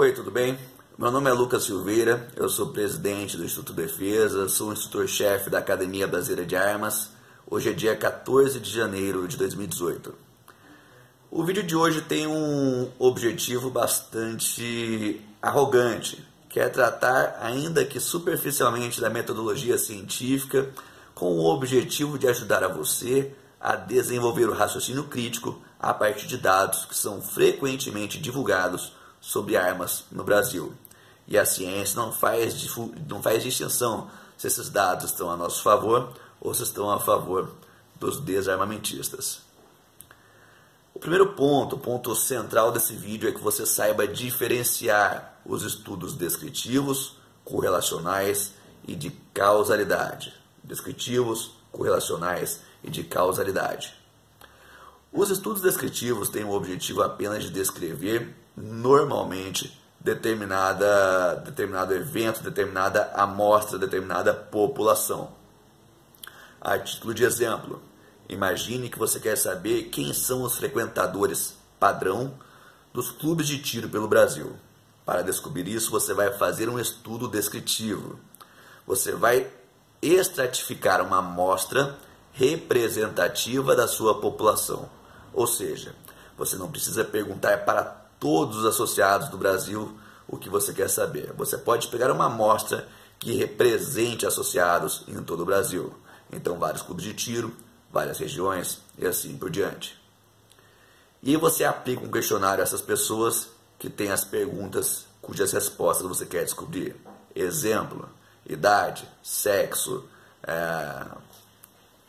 Oi, tudo bem? Meu nome é Lucas Silveira, eu sou presidente do Instituto Defesa, sou instrutor-chefe da Academia Brasileira de Armas. Hoje é dia 14 de janeiro de 2018. O vídeo de hoje tem um objetivo bastante arrogante, que é tratar, ainda que superficialmente, da metodologia científica, com o objetivo de ajudar a você a desenvolver o raciocínio crítico a partir de dados que são frequentemente divulgados sobre armas no Brasil. E a ciência não faz distinção se esses dados estão a nosso favor ou se estão a favor dos desarmamentistas. O primeiro ponto, o ponto central desse vídeo é que você saiba diferenciar os estudos descritivos, correlacionais e de causalidade. Descritivos, correlacionais e de causalidade. Os estudos descritivos têm o objetivo apenas de descrever, normalmente, determinado evento, determinada amostra, determinada população. A título de exemplo, imagine que você quer saber quem são os frequentadores padrão dos clubes de tiro pelo Brasil. Para descobrir isso, você vai fazer um estudo descritivo. Você vai estratificar uma amostra representativa da sua população. Ou seja, você não precisa perguntar para todos os associados do Brasil o que você quer saber. Você pode pegar uma amostra que represente associados em todo o Brasil. Então, vários clubes de tiro, várias regiões e assim por diante. E você aplica um questionário a essas pessoas que têm as perguntas cujas respostas você quer descobrir. Exemplo, idade, sexo,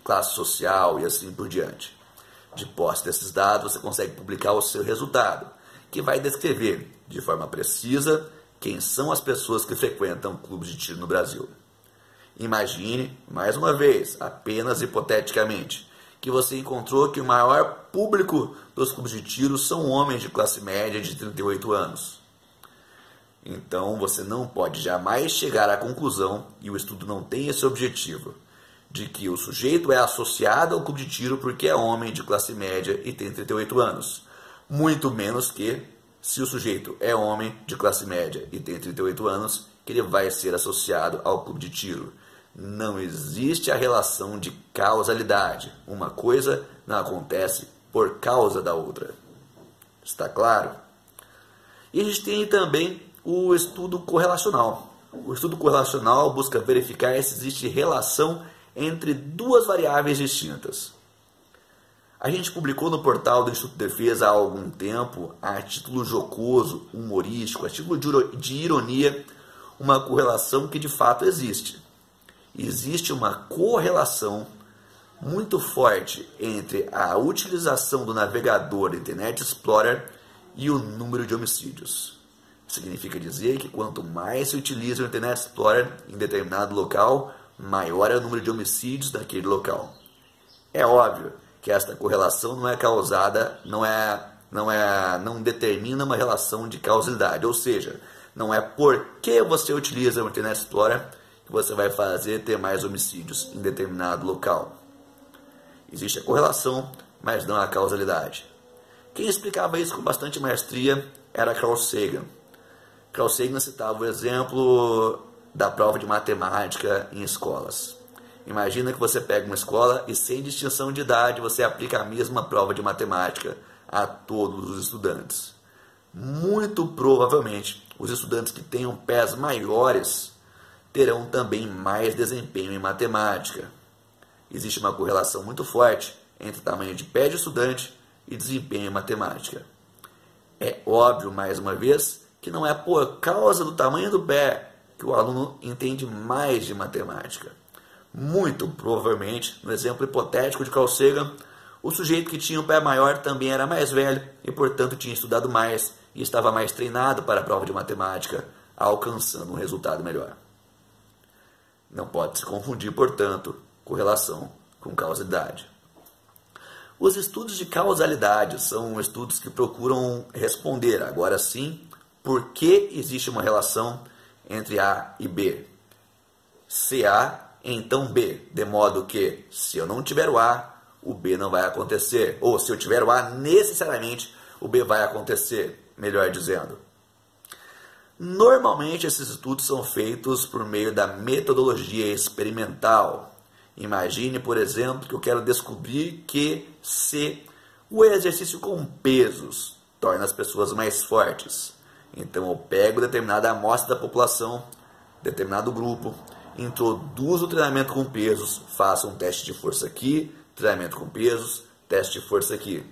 classe social e assim por diante. De posse desses dados, você consegue publicar o seu resultado, que vai descrever de forma precisa quem são as pessoas que frequentam clubes de tiro no Brasil. Imagine, mais uma vez, apenas hipoteticamente, que você encontrou que o maior público dos clubes de tiro são homens de classe média de 38 anos. Então, você não pode jamais chegar à conclusão, e o estudo não tem esse objetivo, de que o sujeito é associado ao clube de tiro porque é homem de classe média e tem 38 anos. Muito menos que, se o sujeito é homem de classe média e tem 38 anos, que ele vai ser associado ao clube de tiro. Não existe a relação de causalidade. Uma coisa não acontece por causa da outra. Está claro? E a gente tem também o estudo correlacional. O estudo correlacional busca verificar se existe relação entre duas variáveis distintas. A gente publicou no portal do Instituto Defesa há algum tempo, a título jocoso, humorístico, a título de ironia, uma correlação que de fato existe. Existe uma correlação muito forte entre a utilização do navegador Internet Explorer e o número de homicídios. Significa dizer que quanto mais se utiliza o Internet Explorer em determinado local, maior é o número de homicídios daquele local. É óbvio que esta correlação não é causada, não determina uma relação de causalidade, ou seja, não é porque você utiliza o Internet Explorer que você vai fazer ter mais homicídios em determinado local. Existe a correlação, mas não a causalidade. Quem explicava isso com bastante maestria era Carl Sagan. Carl Sagan citava o exemplo da prova de matemática em escolas. Imagina que você pega uma escola e, sem distinção de idade, você aplica a mesma prova de matemática a todos os estudantes. Muito provavelmente, os estudantes que tenham pés maiores terão também mais desempenho em matemática. Existe uma correlação muito forte entre o tamanho de pé de estudante e desempenho em matemática. É óbvio, mais uma vez, que não é por causa do tamanho do pé que o aluno entende mais de matemática. Muito provavelmente, no exemplo hipotético de Carl Sagan, o sujeito que tinha um pé maior também era mais velho e, portanto, tinha estudado mais e estava mais treinado para a prova de matemática, alcançando um resultado melhor. Não pode se confundir, portanto, correlação com causalidade. Os estudos de causalidade são estudos que procuram responder, agora sim, por que existe uma relação entre A e B. Se A, então B, de modo que, se eu não tiver o A, o B não vai acontecer. Ou, se eu tiver o A, necessariamente, o B vai acontecer, melhor dizendo. Normalmente esses estudos são feitos por meio da metodologia experimental. Imagine, por exemplo, que eu quero descobrir que se o exercício com pesos torna as pessoas mais fortes. Então eu pego determinada amostra da população, determinado grupo, introduzo o treinamento com pesos, faço um teste de força aqui, treinamento com pesos, teste de força aqui.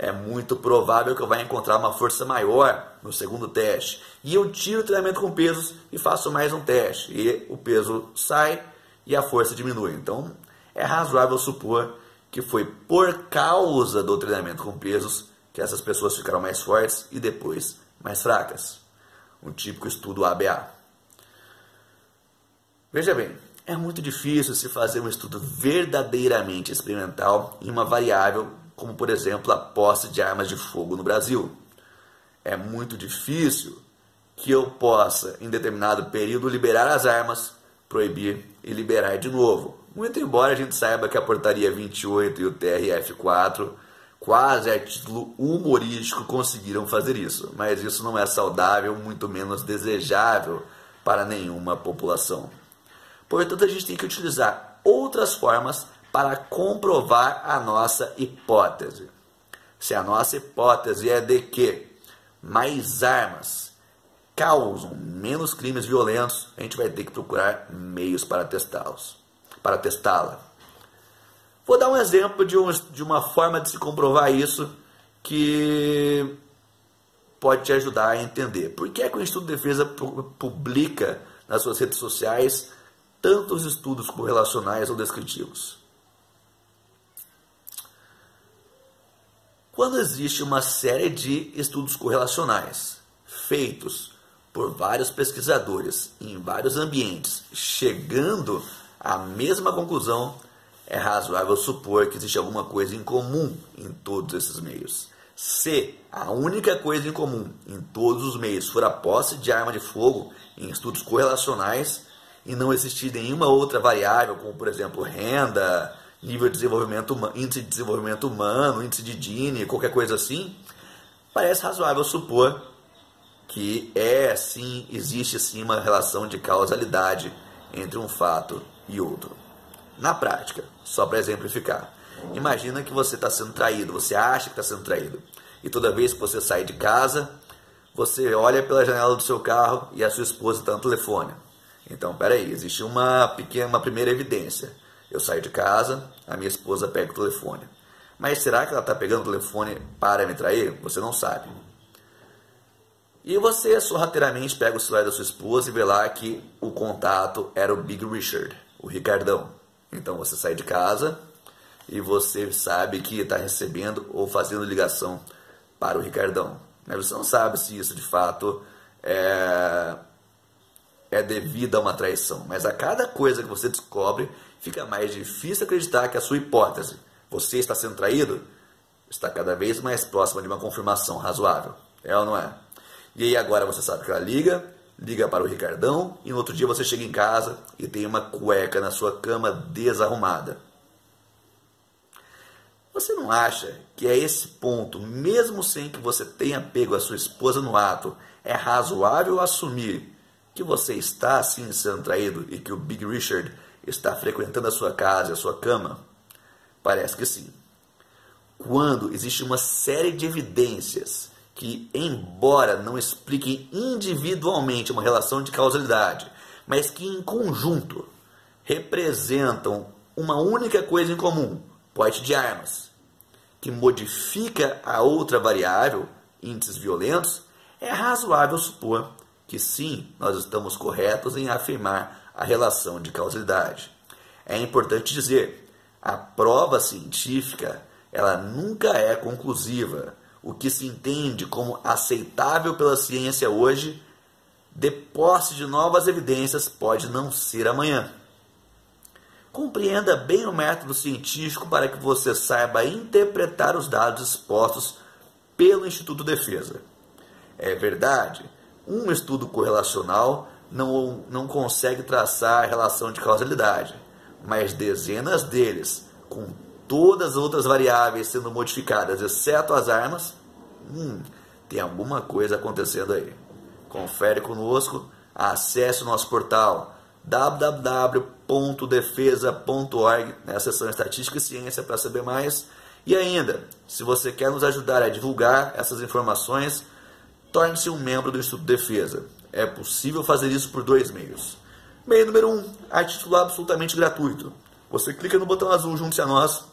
É muito provável que eu vá encontrar uma força maior no segundo teste. E eu tiro o treinamento com pesos e faço mais um teste. E o peso sai e a força diminui. Então é razoável supor que foi por causa do treinamento com pesos que essas pessoas ficaram mais fortes e depois mais fracas. Um típico estudo ABA. Veja bem, é muito difícil se fazer um estudo verdadeiramente experimental em uma variável como, por exemplo, a posse de armas de fogo no Brasil. É muito difícil que eu possa, em determinado período, liberar as armas, proibir e liberar de novo. Muito embora a gente saiba que a portaria 28 e o TRF4, quase a título humorístico, conseguiram fazer isso. Mas isso não é saudável, muito menos desejável para nenhuma população. Portanto, a gente tem que utilizar outras formas para comprovar a nossa hipótese. Se a nossa hipótese é de que mais armas causam menos crimes violentos, a gente vai ter que procurar meios para testá-la. Vou dar um exemplo de uma forma de se comprovar isso que pode te ajudar a entender. Por que é que o Instituto de Defesa publica nas suas redes sociais tantos estudos correlacionais ou descritivos? Quando existe uma série de estudos correlacionais feitos por vários pesquisadores em vários ambientes, chegando à mesma conclusão, é razoável supor que existe alguma coisa em comum em todos esses meios. Se a única coisa em comum em todos os meios for a posse de arma de fogo em estudos correlacionais e não existir nenhuma outra variável, como por exemplo renda, nível de desenvolvimento, índice de desenvolvimento humano, índice de Gini, qualquer coisa assim, parece razoável supor que existe sim uma relação de causalidade entre um fato e outro. Na prática, só para exemplificar, imagina que você está sendo traído, você acha que está sendo traído, e toda vez que você sai de casa, você olha pela janela do seu carro e a sua esposa está no telefone. Então, peraí, existe uma primeira evidência. Eu saio de casa, a minha esposa pega o telefone. Mas será que ela está pegando o telefone para me trair? Você não sabe. E você sorrateiramente pega o celular da sua esposa e vê lá que o contato era o Big Richard, o Ricardão. Então você sai de casa e você sabe que está recebendo ou fazendo ligação para o Ricardão. Mas você não sabe se isso de fato é devido a uma traição. Mas a cada coisa que você descobre, fica mais difícil acreditar que a sua hipótese, você está sendo traído, está cada vez mais próxima de uma confirmação razoável. É ou não é? E aí agora você sabe que ela liga para o Ricardão, e no outro dia você chega em casa e tem uma cueca na sua cama desarrumada. Você não acha que a esse ponto, mesmo sem que você tenha pego a sua esposa no ato, é razoável assumir que você está sim sendo traído e que o Big Richard está frequentando a sua casa e a sua cama? Parece que sim. Quando existe uma série de evidências que, embora não expliquem individualmente uma relação de causalidade, mas que em conjunto representam uma única coisa em comum, porte de armas, que modifica a outra variável, índices violentos, é razoável supor que sim, nós estamos corretos em afirmar a relação de causalidade. É importante dizer, a prova científica, ela nunca é conclusiva. O que se entende como aceitável pela ciência hoje, de posse de novas evidências, pode não ser amanhã. Compreenda bem o método científico para que você saiba interpretar os dados expostos pelo Instituto de Defesa. É verdade, um estudo correlacional não consegue traçar a relação de causalidade, mas dezenas deles, com todas as outras variáveis sendo modificadas, exceto as armas, tem alguma coisa acontecendo aí. Confere conosco, acesse o nosso portal www.defesa.org, na seção Estatística e Ciência para saber mais. E ainda, se você quer nos ajudar a divulgar essas informações, torne-se um membro do Instituto Defesa. É possível fazer isso por 2 meios. Meio número 1, a título absolutamente gratuito. Você clica no botão azul junto a nós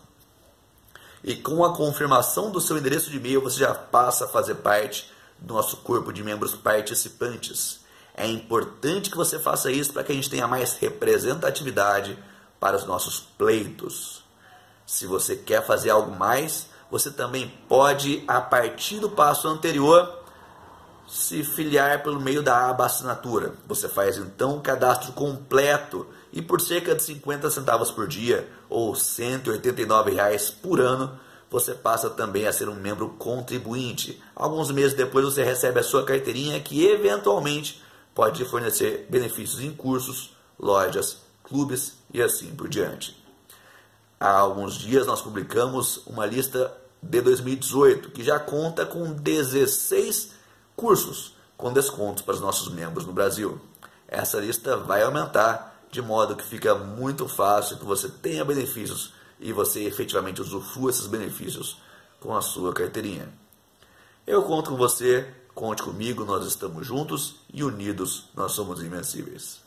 e com a confirmação do seu endereço de e-mail você já passa a fazer parte do nosso corpo de membros participantes. É importante que você faça isso para que a gente tenha mais representatividade para os nossos pleitos. Se você quer fazer algo mais, você também pode, a partir do passo anterior, se filiar pelo meio da aba assinatura. Você faz então um cadastro completo e por cerca de 50 centavos por dia ou R$ 189 por ano, você passa também a ser um membro contribuinte. Alguns meses depois você recebe a sua carteirinha que eventualmente pode fornecer benefícios em cursos, lojas, clubes e assim por diante. Há alguns dias nós publicamos uma lista de 2018 que já conta com 16 cursos com descontos para os nossos membros no Brasil. Essa lista vai aumentar de modo que fica muito fácil que você tenha benefícios e você efetivamente usufrua esses benefícios com a sua carteirinha. Eu conto com você, conte comigo, nós estamos juntos e unidos nós somos invencíveis.